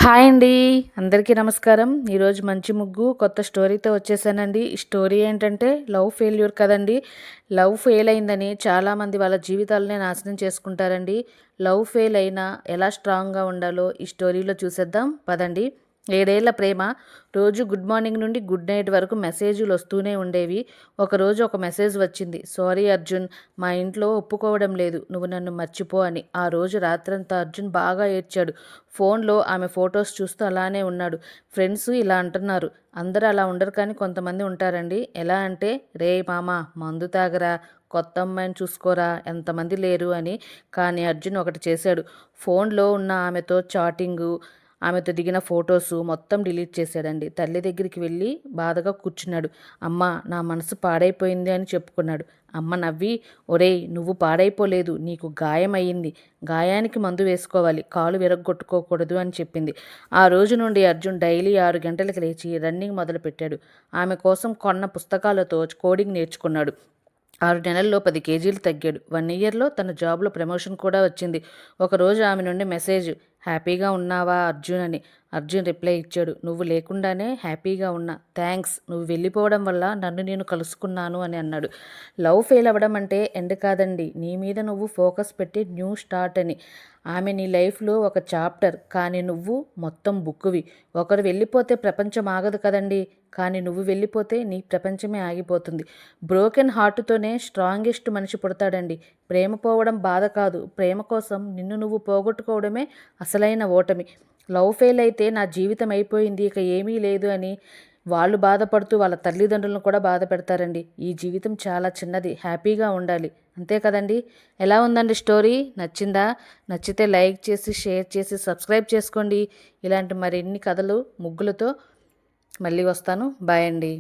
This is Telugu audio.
హాయ్ అండి. అందరికీ నమస్కారం. ఈరోజు మంచి ముగ్గు కొత్త స్టోరీతో వచ్చేసానండి. ఈ స్టోరీ ఏంటంటే లవ్ ఫెయిల్యూర్ కదండీ. లవ్ ఫెయిల్ అయిందని చాలామంది వాళ్ళ జీవితాలనే నాశనం చేసుకుంటారండి. లవ్ ఫెయిల్ అయినా ఎలా స్ట్రాంగ్‌గా ఉండాలో ఈ స్టోరీలో చూసేద్దాం పదండి. 7 ఏళ్ల ప్రేమ. రోజు గుడ్ మార్నింగ్ నుండి గుడ్ నైట్ వరకు మెసేజులు వస్తూనే ఉండేవి. ఒకరోజు ఒక మెసేజ్ వచ్చింది. సారీ అర్జున్, మా ఇంట్లో ఒప్పుకోవడం లేదు. నువ్వు నన్ను మర్చిపో అని. ఆ రోజు రాత్రంతా అర్జున్ బాగా ఏడ్చాడు. ఫోన్లో ఆమె ఫొటోస్ చూస్తూ అలానే ఉన్నాడు. ఫ్రెండ్స్ ఇలా అంటున్నారు. అందరూ అలా ఉండరు కానీ కొంతమంది ఉంటారండి. ఎలా అంటే, రేయ్ మామ మందు తాగరా, కొత్త అమ్మాయిని చూసుకోరా, ఎంతమంది లేరు అని. కానీ అర్జున్ ఒకటి చేశాడు. ఫోన్లో ఉన్న ఆమెతో చాటింగు, ఆమెతో దిగిన ఫొటోసు మొత్తం డిలీట్ చేశాడండి. తల్లి దగ్గరికి వెళ్ళి బాధగా కూర్చున్నాడు. అమ్మ, నా మనసు పాడైపోయింది అని చెప్పుకున్నాడు. అమ్మ నవ్వి, ఒరేయ్ నువ్వు పాడైపోలేదు, నీకు గాయం అయ్యింది. గాయానికి మందు వేసుకోవాలి, కాలు విరగ్గొట్టుకోకూడదు అని చెప్పింది. ఆ రోజు నుండి అర్జున్ డైలీ 6 గంటలకు లేచి రన్నింగ్ మొదలుపెట్టాడు. ఆమె కోసం కొన్న పుస్తకాలతో కోడింగ్ నేర్చుకున్నాడు. 6 నెలల్లో 10 కేజీలు తగ్గాడు. 1 ఇయర్‌లో తన జాబ్‌లో ప్రమోషన్ కూడా వచ్చింది. ఒకరోజు ఆమె నుండి మెసేజ్, హ్యాపీగా ఉన్నావా అర్జున్ అని. అర్జున్ రిప్లై ఇచ్చాడు, నువ్వు లేకుండానే హ్యాపీగా ఉన్నా. థ్యాంక్స్, నువ్వు వెళ్ళిపోవడం వల్ల నన్ను నేను కలుసుకున్నాను అని అన్నాడు. లవ్ ఫెయిల్ అవ్వడం అంటే ఎండ్ కాదండి. నీ మీద నువ్వు ఫోకస్ పెట్టి న్యూ స్టార్ట్ అని. ఆమె నీ లైఫ్లో ఒక చాప్టర్, కానీ నువ్వు మొత్తం బుక్కువి. ఒకరు వెళ్ళిపోతే ప్రపంచం ఆగదు కదండి. కానీ నువ్వు వెళ్ళిపోతే నీ ప్రపంచమే ఆగిపోతుంది. బ్రోకెన్ హార్ట్తోనే స్ట్రాంగెస్ట్ మనిషి పుడతాడండి. ప్రేమ పోవడం బాధ కాదు, ప్రేమ కోసం నిన్ను నువ్వు పోగొట్టుకోవడమే అసలైన ఓటమి. లవ్ ఫెయిల్ అయితే నా జీవితం అయిపోయింది, ఇక ఏమీ లేదు అని వాళ్ళు బాధపడుతూ వాళ్ళ తల్లిదండ్రులను కూడా బాధ పెడతారండి. ఈ జీవితం చాలా చిన్నది, హ్యాపీగా ఉండాలి. అంతే కదండి. ఎలా ఉందండి స్టోరీ? నచ్చిందా? నచ్చితే లైక్ చేసి, షేర్ చేసి, సబ్స్క్రైబ్ చేసుకోండి. ఇలాంటి మరిన్ని కథలు ముగ్గులతో మళ్ళీ వస్తాను. బాయ్ అండి.